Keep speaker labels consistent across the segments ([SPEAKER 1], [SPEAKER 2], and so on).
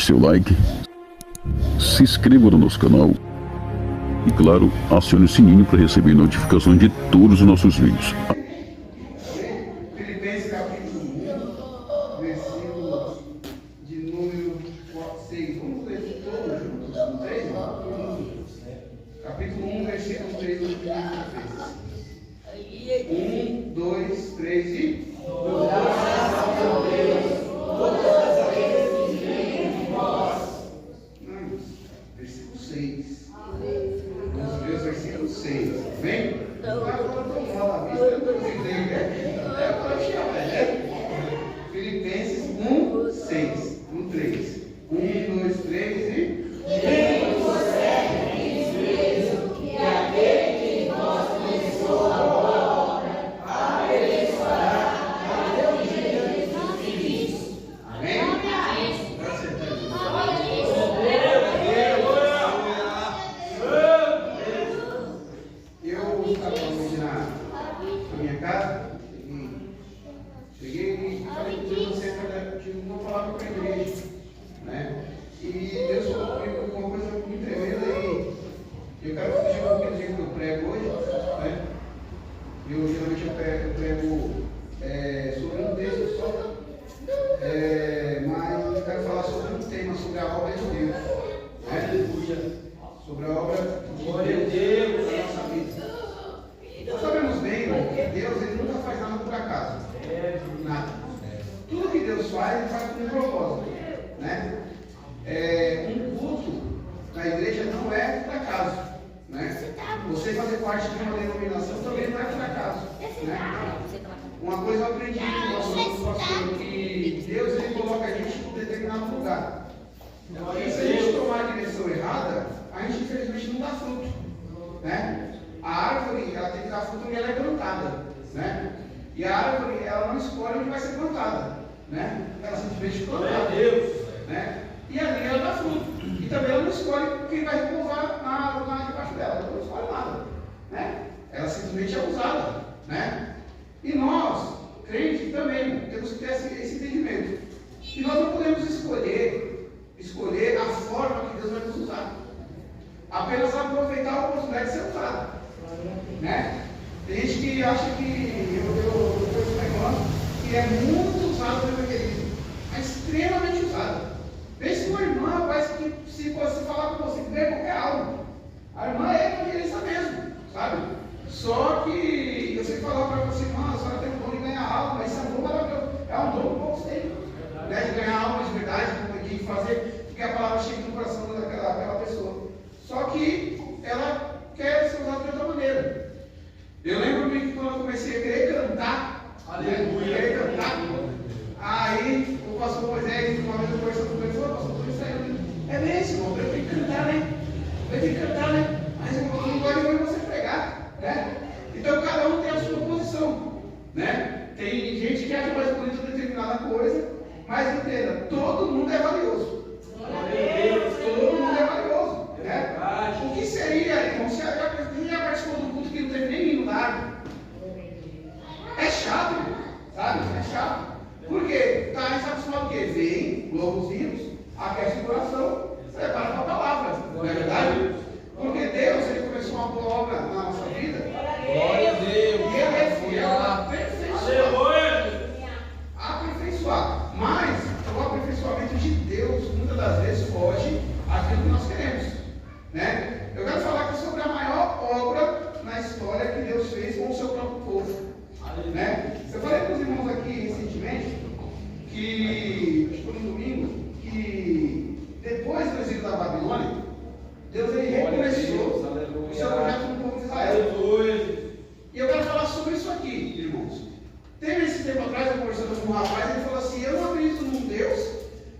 [SPEAKER 1] seu like, se inscreva no nosso canal e, claro, acione o sininho para receber notificações de todos os nossos vídeos.
[SPEAKER 2] Filipenses capítulo 1, versículo de número 6. Vamos ler todos juntos? No 3? Capítulo 1, versículo 3 do Filipenses. 1, 2, 3 e... Versículo 6. Vamos ver o versículo 6. Vem? Agora estou mal a vista, eu não consigo ler, Filipenses 1, 6. 1, 3. 1, 2, 3 e... Eu geralmente prego sobre um texto só, mas eu quero falar sobre um tema, sobre a obra de Deus, sobre a obra de Deus na nossa vida. Nós sabemos bem que Deus ele nunca faz nada por acaso, nada. Tudo que Deus faz, ele faz com um propósito, né? Um culto na igreja não é por acaso, né? Você fazer parte de uma denominação também não é por acaso, né? Uma coisa eu aprendi com o nosso pastor, que Deus ele coloca a gente em um determinado lugar. E se a gente tomar a direção errada, a gente infelizmente não dá fruto, né? A árvore ela tem que dar fruto onde ela é plantada, né? E a árvore ela não escolhe onde vai ser plantada, né? Ela simplesmente planta, né? E ali ela dá fruto. E também ela não escolhe quem vai repouvar na árvore debaixo dela, ela não escolhe nada, né? Ela simplesmente é usada, né? E nós, crentes, também temos que ter esse entendimento. E nós não podemos escolher a forma que Deus vai nos usar. Apenas aproveitar a oportunidade de ser usado, né? Tem gente que acha que eu estou explicando que é muito usado pelo evangelismo, é extremamente usado. Vê se uma irmã, rapaz, que se você falar com você, que ganha qualquer algo, a irmã é evangelista mesmo, sabe? Só que eu sei falar para você, irmã, a senhora tem um dom de ganhar algo, mas isso é um dom maravilhoso, é um dom que poucos têm, né? De ganhar algo de verdade, de fazer que a palavra chegue no coração daquela pessoa. Só que ela quer ser usada de outra maneira. Eu lembro-me que quando eu comecei a querer cantar, querer cantar, aí o pastor Moisés, uma vez eu conversando com ele, falou: pastor, tudo isso aí é mesmo, eu tenho que cantar, né? Eu tenho que cantar, né? Mas eu não gosto de ouvir você pregar, né? Então cada um tem a sua posição, né? Tem gente que acha mais bonita determinada coisa, mas entenda, todo mundo é valioso. Todo mundo é valioso, né? O que seria, irmão, se já participou do culto que não teve nem hino dado? É chato, irmão, sabe? É chato. Por quê? Tá, a gente está acostumado o quê? Vem, louva os hinos, aquece o coração, prepara para a palavra, não é verdade? Porque Deus, ele começou uma boa obra na nossa vida.
[SPEAKER 3] Glória a Deus.
[SPEAKER 2] E ele é fiel a aperfeiçoar. Mas o aperfeiçoamento de Deus, muitas das vezes, foge àquilo que nós queremos, né? Eu quero falar aqui sobre a maior obra na história que Deus fez com o seu próprio povo, né? Eu falei com os irmãos aqui recentemente, que, acho que foi no domingo, que depois do exílio da Babilônia, Deus ele recomeçou o seu projeto no povo de Israel. E eu quero falar sobre isso aqui, irmãos. Teve esse tempo atrás, eu conversando com um rapaz, ele falou assim: eu não acredito num Deus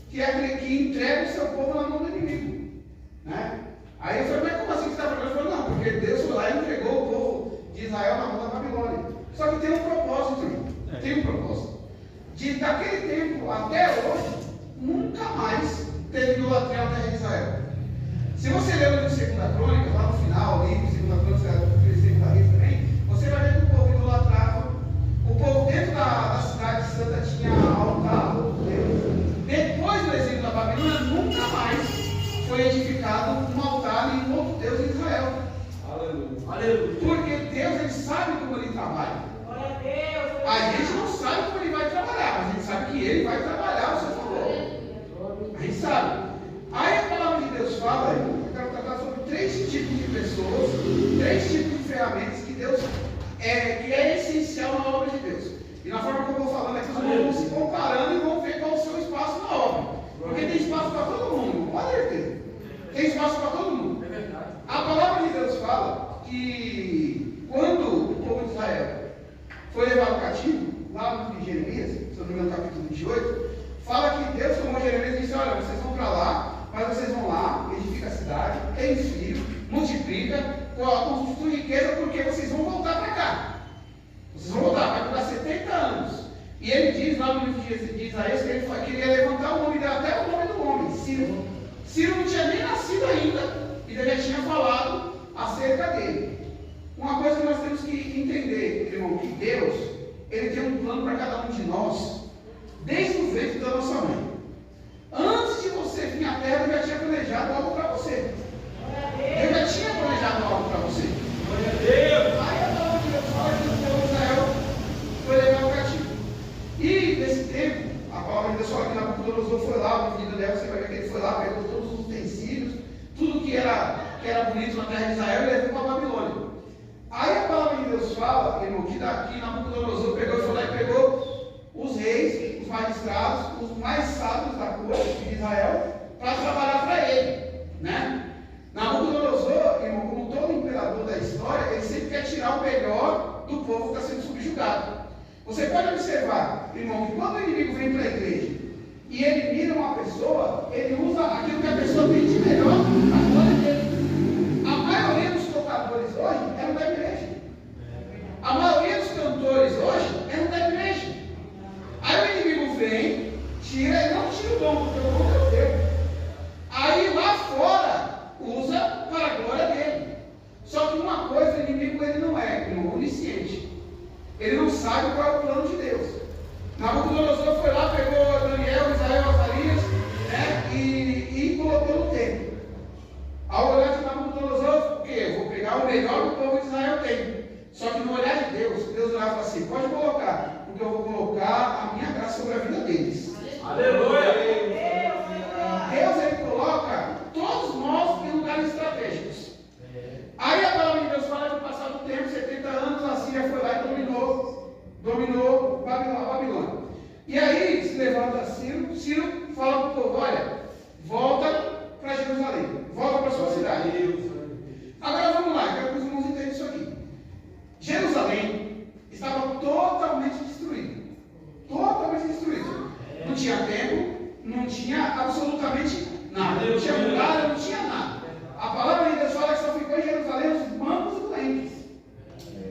[SPEAKER 2] que entrega o seu povo na mão do inimigo, né? Aí eu falei: mas como assim que você está falando? Ele falou: não, porque Deus foi lá e entregou o povo de Israel na mão da Babilônia. Só que tem um propósito, irmão. Tem um propósito. Daquele tempo até hoje, nunca mais teve idolatria na terra de Israel. Se você ler o livro de 2 Crônicas, lá no final, o livro de 2 Crônicas, também, você vai ver que o povo idolatrava. O povo dentro da cidade santa tinha altar. Depois do exílio da Babilônia, nunca foi edificado um altar em um outro Deus em Israel. Aleluia. Porque Deus, ele sabe como ele trabalha. A gente não sabe como ele vai trabalhar, mas a gente sabe que ele vai trabalhar ao seu favor. A gente sabe. Aí a palavra de Deus fala, eu quero tratar sobre 3 tipos de pessoas, 3 tipos de ferramentas que Deus que é essencial na obra de Deus. E na forma como eu vou falando aqui, os irmãos vão se comparando e vão ver qual é o seu espaço na obra. Porque tem espaço para todo mundo, pode ter. Tem espaço para todo mundo. É verdade. A palavra de Deus fala que quando o povo de Israel foi levado cativo, lá no livro de Jeremias, se eu não me engano, capítulo 28, fala que Deus tomou Jeremias e disse: olha, vocês vão para lá, mas vocês vão lá, edifica a cidade, tem filho, multiplica, constitui riqueza, porque vocês vão voltar para cá. Vocês vão voltar, vai durar 70 anos. E ele diz lá no livro de Isaías que ele queria levantar o nome dele, até o nome do homem, Ciro. Ciro não tinha nem nascido ainda, e ele já tinha falado acerca dele. Uma coisa que nós temos que entender, irmão, que Deus, ele tem um plano para cada um de nós, desde o ventre da nossa mãe. Antes de você vir à terra, ele já tinha planejado algo para você. Ele já tinha planejado algo para você. Aí a palavra de Deus fala que o povo de Israel foi levado cativo. E nesse tempo, a palavra de Deus fala que Nabucodonosor foi lá, o filho de Léo, você vai ver que ele foi lá, pegou todos os utensílios, tudo que era bonito na terra de Israel, e levou para a Babilônia. Aí a palavra de Deus fala, irmão, que daqui Nabucodonosor foi lá e pegou os reis, os magistrados, os mais sábios da corte de Israel, para trabalhar para ele, né? Nabucodonosor, irmão, como todo imperador da história, ele sempre quer tirar o melhor do povo que está sendo subjugado. Você pode observar, irmão, que quando o inimigo vem para a igreja e ele mira uma pessoa, ele usa aquilo que a pessoa tem de melhor na glória dele. A maioria dos tocadores hoje é da igreja. A maioria dos cantores hoje é da igreja. Aí o inimigo vem, tira, ele não tira o dom, porque o dom é teu. Aí lá fora, usa para a glória dele. Só que uma coisa, o inimigo ele não é, irmão, onisciente. Ele não sabe qual é o plano de Deus. Nabucodonosor foi lá, pegou Daniel, Israel, Azarias, né, e colocou no templo. Ao olhar de Nabucodonosor, o quê? Eu vou pegar o melhor que o povo de Israel tem. Só que no olhar de Deus, Deus olhava e falou assim: pode colocar, porque eu vou colocar a minha graça sobre a vida deles. Aleluia! Deus, ele coloca todos nós em lugares estratégicos. Aí a palavra de Deus fala que no passado tempo, 70 anos, a Síria foi lá e dominou a Babilônia. E aí se levanta Ciro fala para o povo: olha, volta para Jerusalém, volta para a sua cidade. Agora vamos lá, quero que os irmãos entendam isso aqui. Jerusalém estava totalmente destruída. Totalmente destruída. Não tinha templo, não tinha absolutamente nada. Não tinha muralha, não tinha nada. A palavra de Deus fala que só ficou em Jerusalém os mancos e doentes.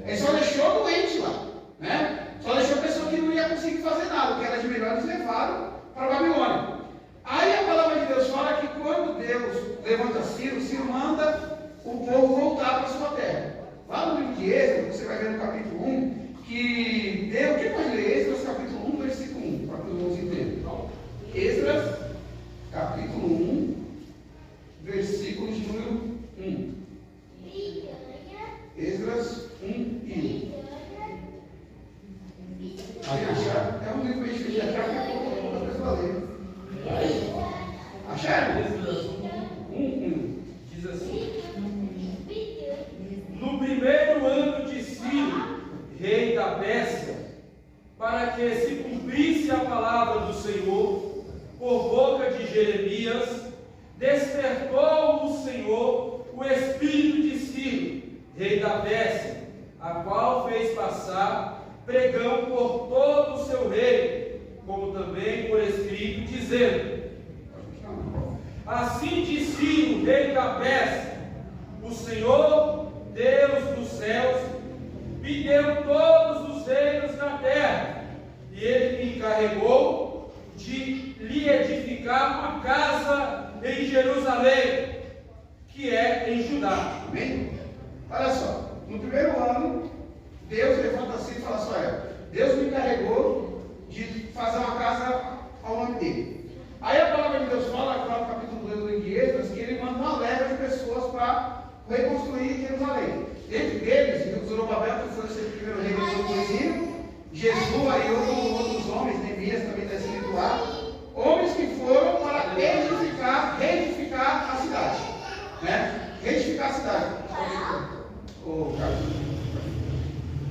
[SPEAKER 2] Ele só deixou doente lá, né? Só deixou pessoa que não ia conseguir fazer nada. O que era de melhor eles levaram para a Babilônia. Aí a palavra de Deus fala que quando Deus levanta Ciro manda o povo voltar para a sua terra. Lá no livro de Êxodo, você vai ver no capítulo 1, que Deus, quem pode ler Êxodo, capítulo 1, versículo 1, para que os irmãos entendam. Êxodo, capítulo 1, versículo de número 1. Esdras 1 e 1. É um livro que a gente fez de achar, que é pouco pessoas lerem. Acharam? Esdras 1.
[SPEAKER 3] Diz assim: no primeiro ano de Ciro, rei da Pérsia, para que se cumprisse a palavra do Senhor, por boca de Jeremias, despertou o Senhor o espírito de Ciro, rei da Pérsia, a qual fez passar pregão por todo o seu reino, como também por escrito, dizendo: assim diz Ciro, rei da Pérsia: o Senhor, Deus dos céus, me deu todos os reinos na terra, e ele me encarregou de lhe edificar uma casa em Jerusalém, que é em Judá.
[SPEAKER 2] Amém? Olha só, no primeiro ano, Deus levanta assim e fala assim: olha, Deus me encarregou de fazer uma casa ao nome dele. Aí a palavra de Deus fala, lá no capítulo 2 do livro de Esdras, que ele reconstruir Jerusalém. Dentre deles, o Zorobabel, que foi o primeiro rei do Sírio, Jesua e outros homens, Neemias também está escrito lá, homens que foram para reedificar a cidade. Né? Reedificar a cidade.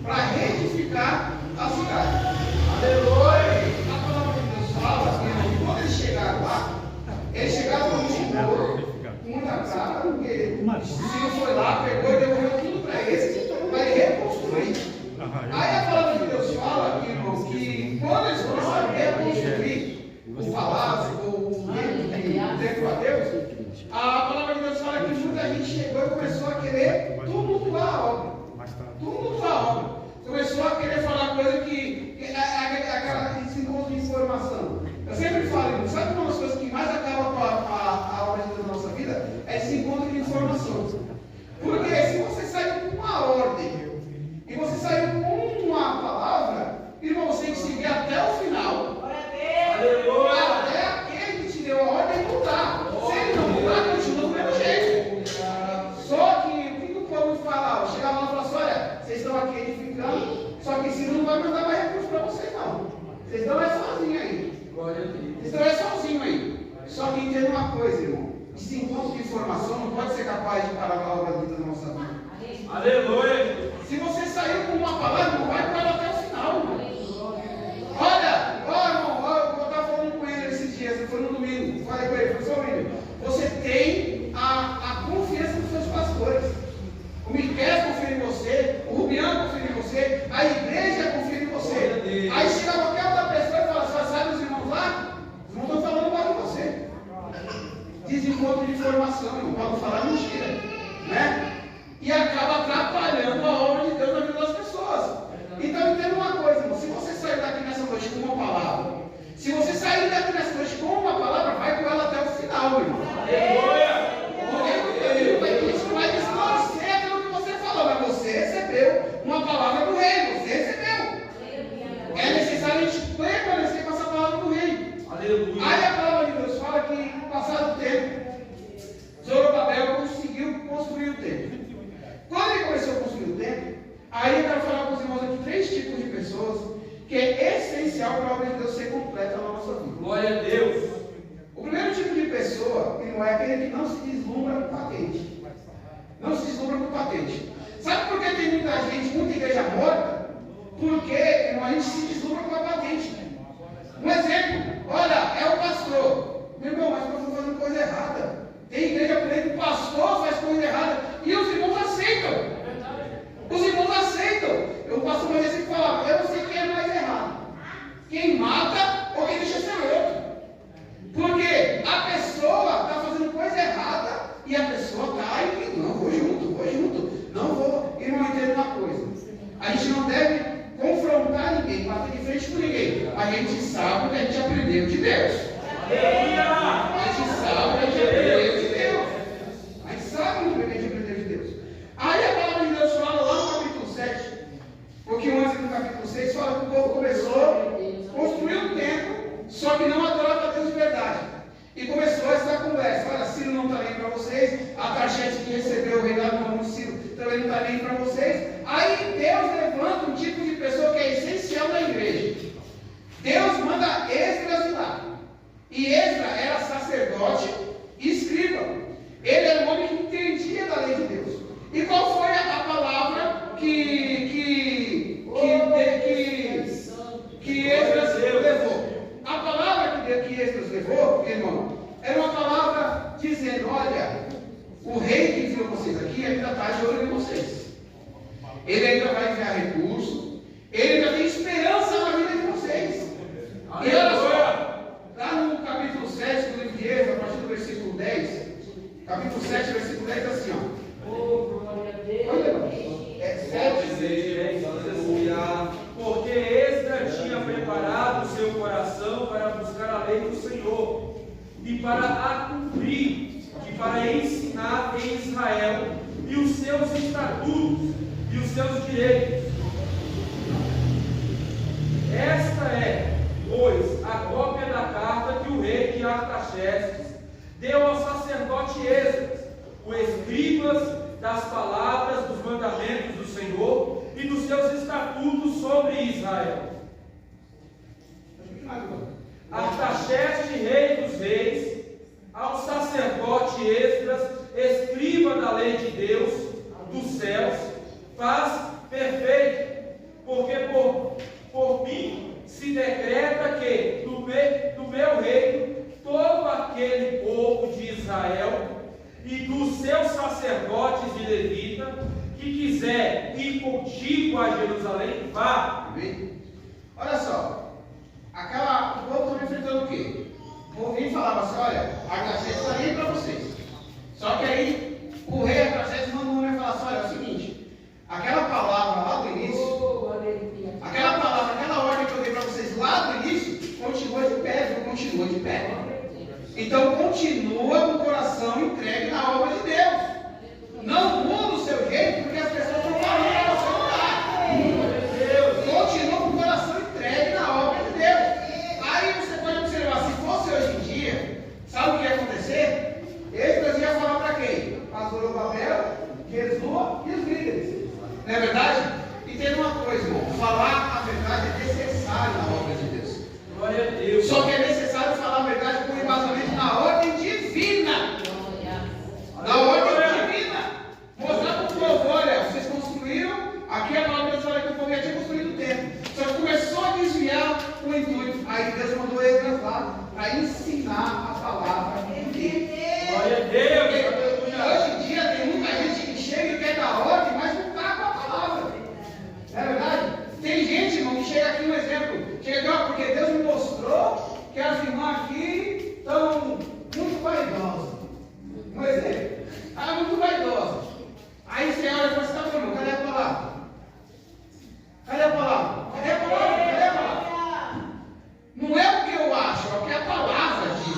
[SPEAKER 2] Para reedificar a cidade. Aleluia! A palavra de Deus fala que quando eles chegaram lá, eles chegaram com muita prata, porque o Senhor foi lá, pegou e devolveu tudo para eles, para reconstruir. Aí a palavra de Deus fala, irmãos, que quando eles começaram a reconstruir o palácio, o templo a Deus, a palavra de Deus fala que muita gente chegou e começou a querer tumultuar a obra. Tumultuar a obra. Começou a querer falar coisa esse encontro de informação. Eu sempre falo, irmão, sabe uma das coisas que mais acaba com a obra de Deus na nossa vida? É esse encontro de informação. Porque se você saiu com uma ordem e você saiu com uma palavra, irmão, você tem que seguir até o final. Até aquele que te deu a ordem mudar. Se ele não mudar, continua do mesmo jeito. Só que o que o povo falava? Chegava lá e falava assim: olha, vocês estão aqui edificando, só que esse não vai mandar mais recursos para vocês, não. Vocês estão sozinhos aí. Vocês estão sozinhos aí. Só que entenda uma coisa, irmão: esse encontro de informação não pode ser capaz de parar a obra de Deus na nossa vida.
[SPEAKER 3] Aleluia!
[SPEAKER 2] Se você saiu com uma palavra, não vai com ela até o final, irmão. Olha, irmão, eu estava falando com ele esses dias, foi no domingo, falei com ele, falei: William, você tem a confiança dos seus pastores. O Miquel confia em você, o Rubiano confia em você, a igreja confia em você. Aí chega qualquer outra pessoa e fala: só sabe os irmãos lá? Os irmãos estão falando mal de você. Desencontro de informação, irmão, para não falar mentira, né? E acaba atrapalhando a obra de Deus na vida das pessoas. Então entenda uma coisa, irmão: se você sair daqui nessa noite com uma palavra, se você sair daqui nessa noite com uma palavra, vai com ela até o final, irmão. Aleluia! Porque a gente não vai distorcer aquilo que você falou, mas você recebeu uma palavra do rei, você recebeu. É necessário a gente permanecer com essa palavra do rei. Aleluia! Aí a palavra de Deus fala que, passado o tempo, Zorobabel conseguiu construir o templo. Quando ele começou a construir o templo, aí eu quero falar com os irmãos aqui 3 tipos de pessoas que é essencial para a obra de Deus ser completa na nossa vida.
[SPEAKER 3] Glória a Deus!
[SPEAKER 2] O primeiro tipo de pessoa, que não é aquele que não se deslumbra com patente. Não se deslumbra com patente. Sabe por que tem muita gente, muita igreja morta? Porque, irmão, a gente se deslumbra com a patente. Um exemplo: olha, é o pastor. Meu irmão, mas eu estou fazendo coisa errada. Tem igreja por aí que o pastor faz coisa errada e os irmãos aceitam. Os irmãos aceitam. O pastor uma vez que falava: eu não sei quem é mais errado, quem mata ou quem deixa ser outro. Porque a pessoa está fazendo coisa errada e a pessoa está aí: não, vou junto, não vou. E não entende uma coisa: a gente não deve confrontar ninguém, bater de frente com ninguém. A gente sabe o que a gente aprendeu de Deus. A gente sabe o que a gente aprendeu de Deus. A gente sabe muito bem o que a gente aprendeu de Deus. Aí a palavra de Deus fala lá no capítulo 7, um pouquinho antes do capítulo 6, fala que o povo começou a construir um templo, só que não adorava a Deus de verdade. E começou essa conversa: olha, Ciro não está nem para vocês, a Taxete que recebeu o reinado no nome de Ciro também não está nem para vocês. Aí Deus levanta um tipo de pessoa que é essencial na igreja. Deus manda Esdras ir lá. E Esdras era sacerdote e escriba. Ele era um homem que entendia da lei de Deus. E qual foi a palavra que Esdras levou? A palavra que Esdras levou, irmão, era uma palavra dizendo: olha, o rei que enviou vocês aqui ainda está de olho em vocês. Ele ainda vai enviar recursos, ele ainda tem esperança na vida de vocês. E olha só, lá no capítulo 7 do livro de Êxodo, a partir do versículo 10, capítulo 7, versículo 10, assim, ó. É 7,
[SPEAKER 3] porque Esdras tinha preparado o seu coração para buscar a lei do Senhor e para a cumprir, e para ensinar em Israel e os seus estatutos e os seus direitos. Esta é, pois, a cópia da carta que o rei de Artaxerxes deu ao sacerdote Esdras, o escribas das palavras, dos mandamentos do Senhor e dos seus estatutos sobre Israel. Artaxerxes, rei dos reis, ao sacerdote Esdras, escriba da lei de Deus dos céus, faz perfeito, porque por mim se decreta que do meu reino todo aquele povo de Israel e dos seus sacerdotes e levitas que quiser ir contigo a Jerusalém, vá.
[SPEAKER 2] Amém? Olha só, o povo estava enfrentando o quê? O povo falava assim: olha, Artaxerxes está aí para vocês. Só que aí o rei Artaxerxes mandou um homem falar assim: olha, é o seguinte, aquela palavra lá do início, aquela palavra, aquela ordem que eu dei para vocês lá do início, continua de pé, viu? Continua de pé. Então continua com o coração entregue na obra de Deus. Não muda o seu jeito, porque as pessoas estão falando para você mudar. Continua com o coração entregue na obra de Deus. Aí você pode observar, se fosse hoje em dia, sabe o que ia acontecer? Esdras ia falar para quem? Para Zorobabel, Jesua e os líderes. Não é verdade? E tem uma coisa, irmão, falar a verdade é necessário na obra de Deus.
[SPEAKER 3] Glória a Deus.
[SPEAKER 2] Só que é necessário falar a verdade com embasamento na ordem divina. Na ordem divina. Mostrar para o povo: olha, vocês construíram, aqui a palavra de Deus fala que o povo já tinha construído o templo. Só que começou a desviar o intuito. Aí Deus mandou Esdras lá para ensinar a palavra de Deus.
[SPEAKER 3] Glória a Deus.
[SPEAKER 2] Hoje em dia tem muita gente que chega e quer dar ordem, mas não está com a palavra. Não é verdade? Tem gente, irmão, que chega aqui, um exemplo. Chega aqui, ó, porque Deus me mostrou que as irmãs aqui estão muito vaidosas. Um exemplo. Muito vaidosas. Aí você olha e fala assim: tá bom, irmão, cadê a palavra? Cadê a palavra? Cadê a palavra? Cadê a palavra? Não é o que eu acho, é o que a palavra diz.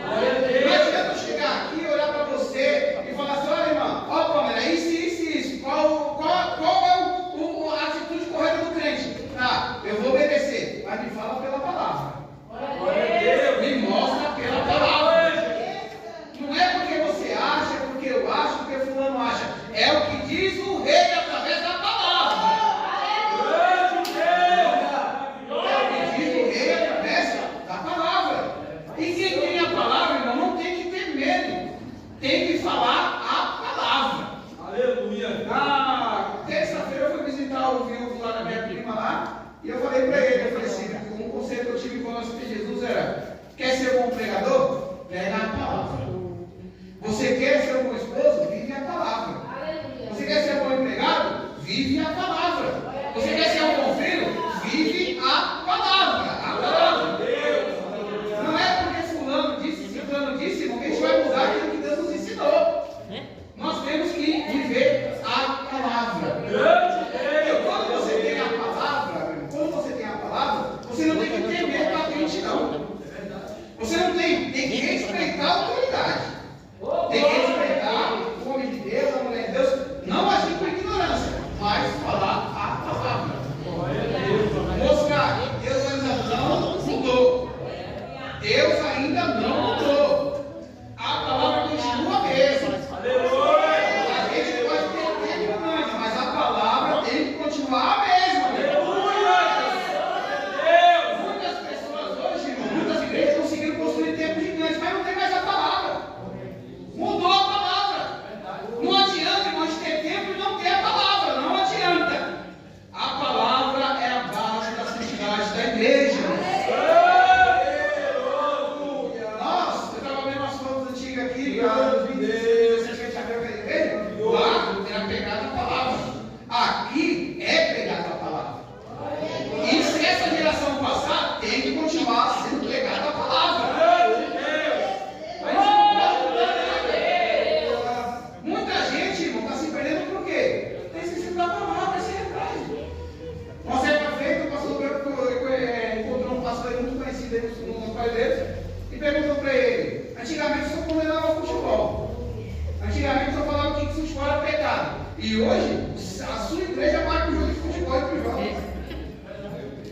[SPEAKER 2] Não adianta eu chegar aqui, olhar para você e falar assim: olha, irmã, ó, Pamela, isso. Qual é a atitude correta do crente? Tá, eu vou obedecer, mas me fala pela palavra. Me mostra pela palavra. Não é porque você acha, é porque eu acho, porque fulano acha. É o que diz o rei através da palavra. É o que diz o rei através da palavra. E quem tem a palavra, irmão, não tem que ter medo. Tem que falar a palavra.
[SPEAKER 3] Aleluia.
[SPEAKER 2] Na terça-feira eu fui visitar o viúvo lá na minha prima lá. E eu falei para ele, eu falei assim: um conselho que eu tive com o nosso Senhor Jesus era: quer ser bom pregador? Prega a palavra. Você quer ser um bom esposo? Vive a palavra. Você quer ser um bom empregado? Vive a palavra. Você quer ser um bom filho? Vive a palavra. A palavra. Não é porque fulano disse, ciclano disse, irmão, que a gente vai mudar aquilo que Deus nos ensinou. Nós temos que viver a palavra. E quando você tem a palavra, você não tem que ter medo da gente, não. Você não tem que respeitar a autoridade. Tem que respeitar o homem de Deus, a mulher de Deus, não agir por ignorância, mas falar a palavra. Mostrar que Deus ainda não mudou. Deus ainda não mudou. A palavra continua a mesma. A gente pode ter tempo grande, mas a palavra tem que continuar a mesma. Muitas pessoas hoje, irmão, muitas igrejas conseguiram construir templos gigantes, mas não tem mais a palavra. Mudou a palavra. Não adianta, irmão, de ter tempo e não ter a palavra. Não adianta. A palavra é a base da santidade da igreja. Nossa, eu estava vendo umas fotos antigas aqui, cara, 2016, que a gente abriu aquela igreja. Lá era pegada a palavra. Aqui é pegada a palavra. E se essa geração passar, tem que continuar sendo pegada a palavra. Muita gente, irmão, está se perdendo por quê? Tem esquecido da palavra, se retrai. Uma certa feita, o pastor encontrou um pastor muito conhecido aí no pai dele e perguntou para ele: antigamente só condenava futebol. Antigamente só falava que futebol era pecado. E hoje, a sua igreja marca o jogo de futebol entre os jovens.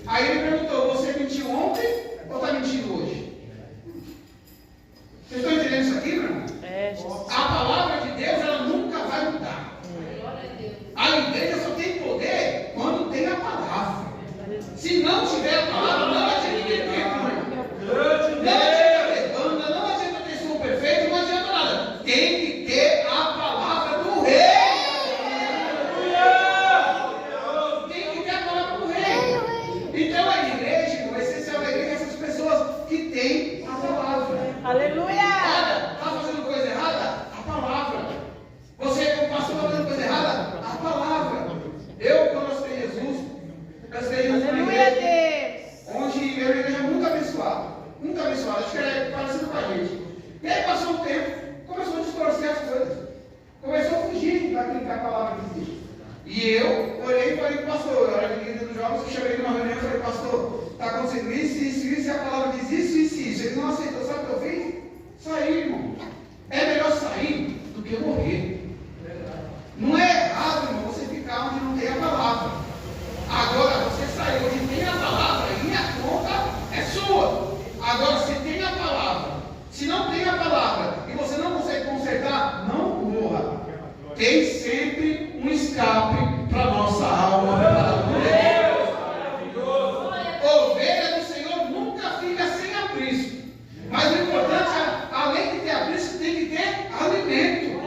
[SPEAKER 2] Aí ele perguntou: você mentiu ontem ou está mentindo hoje? Vocês estão entendendo isso aqui, meu irmão? A palavra de Deus, ela nunca vai mudar. que a palavra dizia. E eu olhei e falei para o pastor, na hora de líder dos jovens, eu chamei numa reunião e falei, pastor, está acontecendo isso, e a palavra diz isso. Ele não aceitou, sabe o que eu fiz? Saí, irmão. É melhor sair do que morrer. Não é errado, irmão, você ficar onde não tem a palavra. Agora, você sair onde tem a palavra, e a conta é sua. Agora, se tem a palavra, se não tem a palavra, e você não consegue consertar, não morra. Tem sempre um escape para a nossa alma. Ovelha do Senhor nunca fica sem aprisco. Mas o importante é, além de ter aprisco, tem que ter alimento.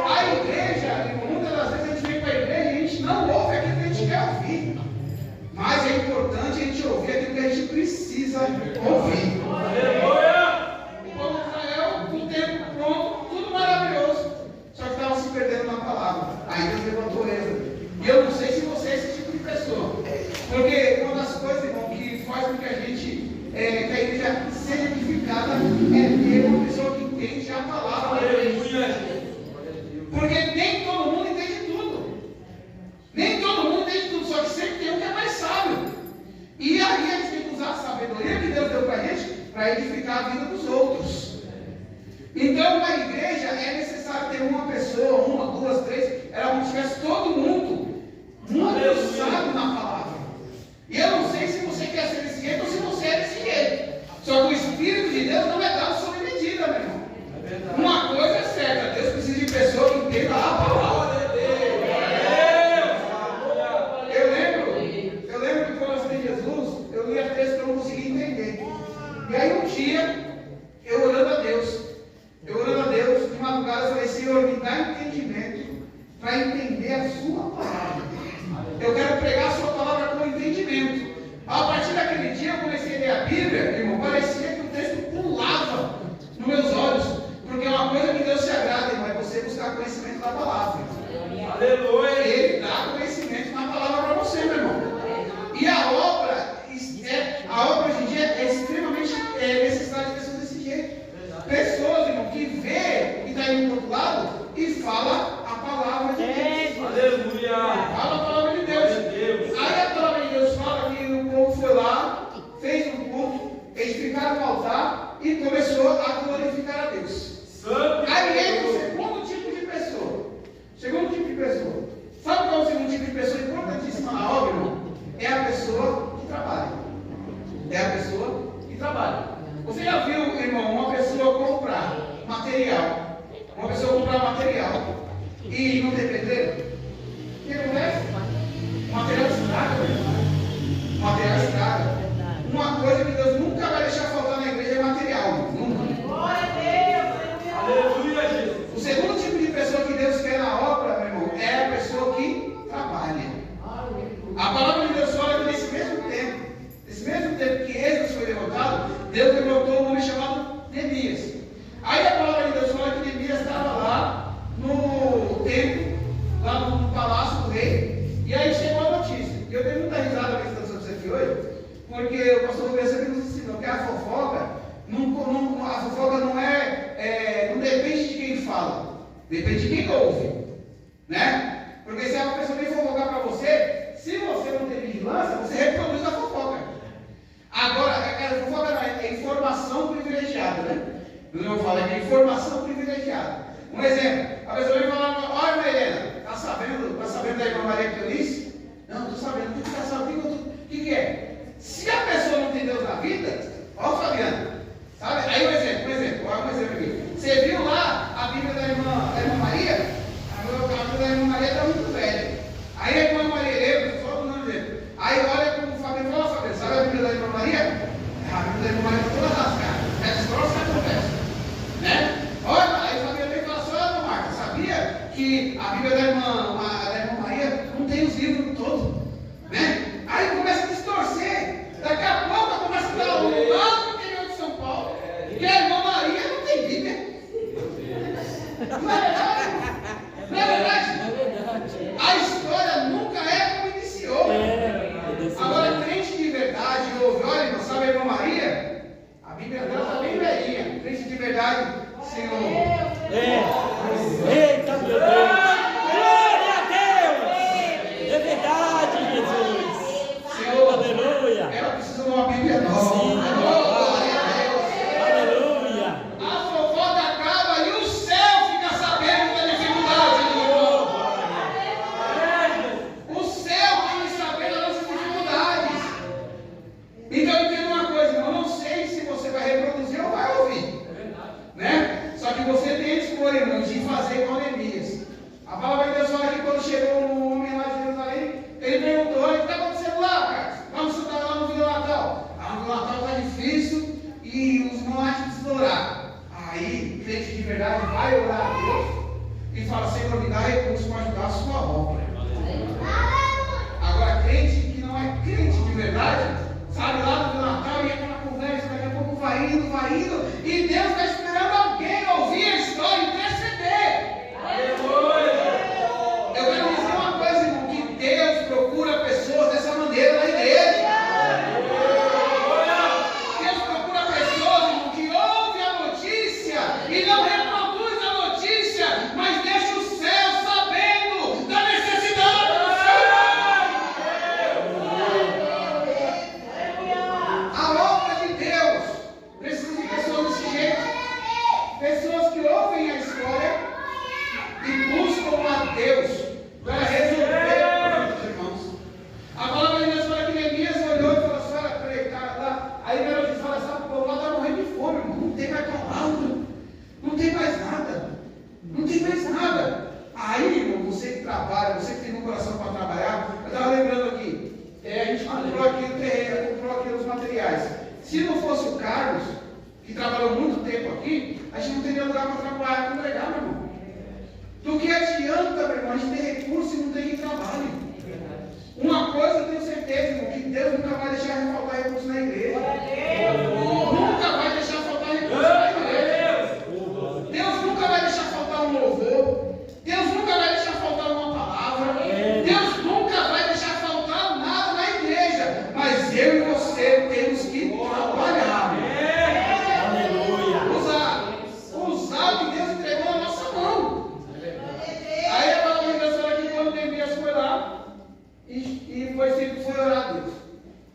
[SPEAKER 2] A igreja, muitas das vezes a gente vem para a igreja e a gente não ouve aquilo que a gente quer ouvir. Mas é importante a gente ouvir aquilo que a gente precisa ouvir. O povo de Israel, com o tempo pronto, tudo maravilhoso. Só que estava se perdendo na palavra. Aí Deus levantou ele. E eu não sei se você é esse tipo de pessoa. Porque uma das coisas, irmão, que faz com que a gente, que a igreja seja edificada, é ter uma pessoa que entende a palavra. Porque nem todo mundo entende tudo. Nem todo mundo entende tudo, só que sempre tem um que é mais sábio. E aí a gente tem que usar a sabedoria que Deus deu para a gente para edificar a vida dos outros. Então, na igreja é necessário ter uma pessoa, uma, duas, três, era como se tivesse todo mundo muito sábio na palavra. E eu não sei se você quer ser desse jeito ou se você é desse jeito. Só que o Espírito de Deus não é dado sob medida, meu irmão. Uma coisa é certa, Deus precisa de pessoa que entenda a palavra. Eu lembro que quando eu aceitei Jesus, eu lia texto que eu não conseguia entender. E aí um dia, eu orando a Deus, de madrugada eu falei, Senhor, me dá entendimento para entender a sua palavra. Eu quero pregar a sua palavra com entendimento. A partir daquele dia eu comecei a ler a Bíblia, irmão, parecia que o texto pulava nos meus olhos. Porque uma coisa que Deus se agrada, irmão, é você buscar conhecimento da palavra. Aleluia! Ele dá conhecimento na palavra para você, meu irmão. E a obra hoje em dia é extremamente necessária de pessoas desse jeito. Pessoas, irmão, que vê e está indo do outro lado e fala a palavra de Deus. Aleluia! Fala a palavra de Deus. Aí a palavra de Deus fala que o povo foi lá, fez um culto, eles ficaram no altar e começou a glorificar a Deus. Aí entra o segundo tipo de pessoa. Sabe qual é o segundo tipo de pessoa importantíssima na obra, irmão? É a pessoa que trabalha. Você já viu, irmão, uma pessoa comprar material e não ter pedreiro? O que acontece? O material estraga. Uma coisa que Deus nunca vai deixar faltar na igreja é material. Nunca. Glória a Deus. Aleluia, Jesus. O segundo tipo de pessoa que Deus quer na obra, meu irmão, é a pessoa que trabalha. A palavra de Deus fala que nesse mesmo tempo que Esdras foi derrotado, Deus levantou um homem chamado Neemias. Aí a palavra de Deus fala que Neemias estava lá no templo, lá no palácio do rei, e aí chegou a notícia. E eu dei muita risada com a situação de aqui hoje, porque o pastor Rubens sempre nos ensinou que a fofoca não depende de quem fala, depende de quem ouve, né? Porque se a pessoa vem fofocar para você, se você não tem vigilância, você reproduz a fofoca. Agora, a fofoca não é informação privilegiada, né? Eu falo que é informação privilegiada. Um exemplo, a pessoa vem falar, olha, irmã Helena, tá sabendo da irmã Maria Cleonice? Não, estou sabendo. O que está sabendo? O que é? Se a pessoa não tem Deus na vida, olha o Fabiano, sabe? Aí um exemplo aqui. Você viu lá a Bíblia da irmã Maria? A Bíblia da irmã Maria está muito velha. Aí a irmã Maria leu, só o nome dele. Aí olha como o Fabiano fala, Fabiano, sabe a Bíblia da irmã Maria? A Bíblia da irmã Maria está toda rasgada. É desgrossa e conversa. Né? Olha, aí o Fabiano vem falar só, irmã Marta, sabia que a Bíblia da irmã Maria não tem os livros todos? Né? Aí começa a distorcer. Daqui a pouco começa a dar um lá no interior de São Paulo. Que a irmã Maria não tem Bíblia. Não é verdade? Não é verdade? A história nunca é como iniciou. Agora, crente de verdade, ouve, olha, irmão, sabe a irmã Maria? A Bíblia dela está bem velhinha. Crente de verdade, Senhor.
[SPEAKER 4] Eita, meu Deus.
[SPEAKER 2] crentes foram, irmãos, de fazer com Neemias. A palavra de Deus fala que quando chegou um homem lá de Jerusalém, ele perguntou: olha, o que está acontecendo lá, cara? Vamos estudar lá no Vila Natal. Ah, no Vila Natal está difícil e os irmãos acham de orar. Aí, crente de verdade vai orar a Deus e fala: Senhor, me dá recursos para ajudar a sua obra. Agora, crente que não é crente de verdade, sabe, lá no Vila Natal e aquela conversa, daqui a pouco vai indo, e Deus está esperando alguém ouvir a história e perceber. Eu quero dizer uma coisa, irmão, que Deus procura pessoas dessa maneira na igreja. Deus procura pessoas, irmão, que ouvem a notícia e não reproduz a notícia, mas deixa o céu sabendo da necessidade do céu. A obra de Deus precisa de pessoas desse jeito, pessoas que ouvem a história e buscam a Deus para resolver os irmãos. A palavra de Deus fala que Neemias olhou e falou assim: olha, peraí, cara, lá. Aí Deus diz: olha, sabe, o povo lá está morrendo de fome, irmão. Não tem mais palavra, não tem mais nada, não tem mais nada. Aí, irmão, você que trabalha, você que tem um coração para trabalhar, eu estava lembrando aqui, a gente comprou aqui o terreno, comprou aqui os materiais. Se não fosse o Carlos, que trabalhou muito tempo aqui, a gente não teria lugar para trabalhar, para entregar, meu irmão. Do que adianta, meu irmão, a gente ter recurso e não ter quem trabalhe. Uma coisa eu tenho certeza, irmão, que Deus nunca vai deixar faltar recurso na igreja. Nunca vai deixar faltar recurso na igreja. Deus nunca vai deixar faltar um louvor. Deus nunca vai deixar faltar uma palavra. Deus nunca vai deixar faltar nada na igreja. Mas eu e você temos que trabalhar. Usar o que Deus entregou na nossa mão. Aí a palavra de Deus fala que quando Neemias foi lá e foi orar a Deus.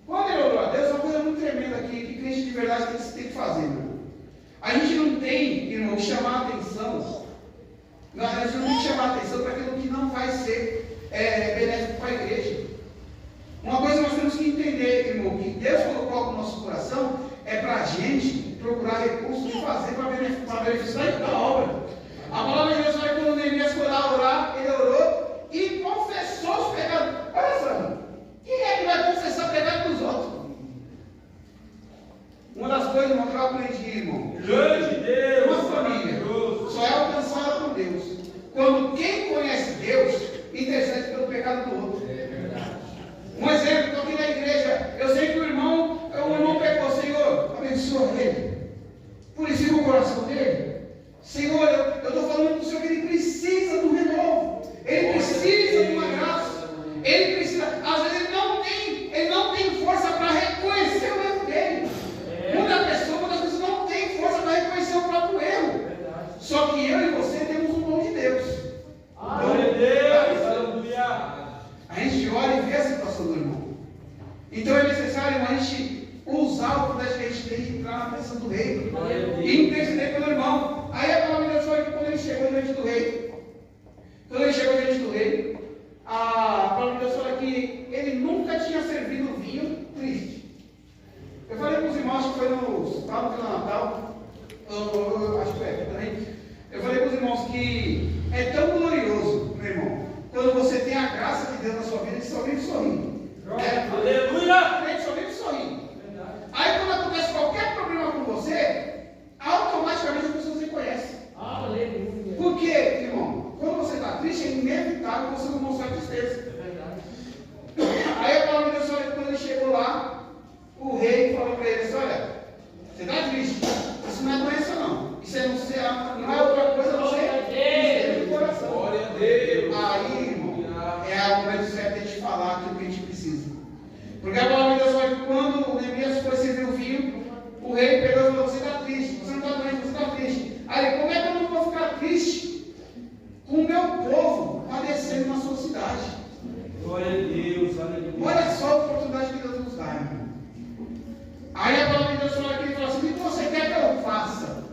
[SPEAKER 2] Quando ele orou a Deus, é uma coisa muito tremenda aqui, que crente de verdade tem que fazer, meu irmão. A gente não tem, irmão, que chamar a atenção. A gente não tem que chamar a atenção para aquilo que não vai ser benéfico para a igreja. Uma coisa nós temos que entender, irmão, que Deus colocou no nosso coração é para a gente procurar recursos e fazer para beneficiar da obra. A palavra de Deus fala que quando Neemias foi lá orar, ele orou e confessou os pecados. Olha só, irmão, quem é que vai confessar o pecado dos outros? Uma das coisas, irmão, que eu aprendi, irmão,
[SPEAKER 3] Grande Deus,
[SPEAKER 2] uma família só é alcançada por Deus quando quem conhece Deus intercede pelo pecado do outro. Um exemplo, estou aqui na igreja, eu sei que o irmão pecou, Senhor, abençoa ele, purifica o coração dele. Senhor, eu estou falando para o Senhor que ele precisa do renovo, ele precisa de uma graça, ele precisa, às vezes ele não tem força para reconhecer o erro dele. Muitas pessoas não têm força para reconhecer o próprio erro. Só que eu e você temos um dom de Deus.
[SPEAKER 3] Glória a Deus, aleluia.
[SPEAKER 2] A gente olha e vê a situação do irmão. Então é necessário, irmão, a gente usar a oportunidade que a gente tem de entrar na presença do rei e interceder pelo irmão. Aí a palavra de Deus fala que quando ele chegou diante do rei, a palavra de Deus fala que ele nunca tinha servido vinho triste. Eu falei para os irmãos, acho que foi no Vila Natal, acho que foi também. Eu falei para os irmãos que é tão glorioso, meu irmão, quando você tem a graça de Deus na sua vida e só vive sorrindo.
[SPEAKER 3] Aleluia!
[SPEAKER 2] Ele só vive sorrindo. Aí quando acontece qualquer problema com você, automaticamente as pessoas reconhecem.
[SPEAKER 3] Aleluia!
[SPEAKER 2] Por quê, irmão? Quando você está triste, é inevitável você não mostrar tristeza. Aí a palavra de Deus fala que quando ele chegou lá, o rei falou para ele assim: olha, você está triste, isso não é doença não. Isso não é outra coisa a não ser tristeza do coração.
[SPEAKER 3] Glória a Deus!
[SPEAKER 2] Aí, irmão, é algo mais certo de falar aquilo que a gente precisa. Porque a palavra de Deus fala que quando Neemias foi servir o vinho, o rei pegou e falou: você está triste, você não está doente, você está triste. Aí, como é que eu não vou ficar triste com o meu povo padecendo na sua cidade?
[SPEAKER 3] Glória a Deus, aleluia.
[SPEAKER 2] Olha só a oportunidade que Deus nos dá, irmão. Aí a palavra de Deus fala aqui e fala assim: o que você quer que eu faça?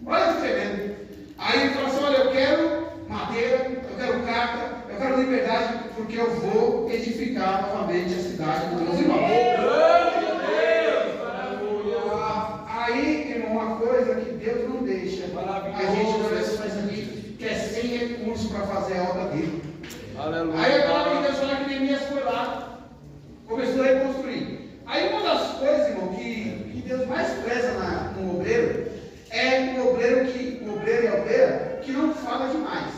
[SPEAKER 2] Olha que tremendo. Aí ele fala assim: olha, eu quero madeira, eu quero carta, eu quero liberdade, porque eu vou edificar novamente a cidade dos meus irmãos. Aí, irmão, uma coisa que Deus não deixa a gente às vezes faz para fazer a obra dele.
[SPEAKER 3] Aleluia.
[SPEAKER 2] Aí a palavra de Deus fala que Neemias foi lá, começou a reconstruir. Aí uma das coisas, irmão, que Deus mais preza no obreiro é o obreiro e a obreira que não fala demais.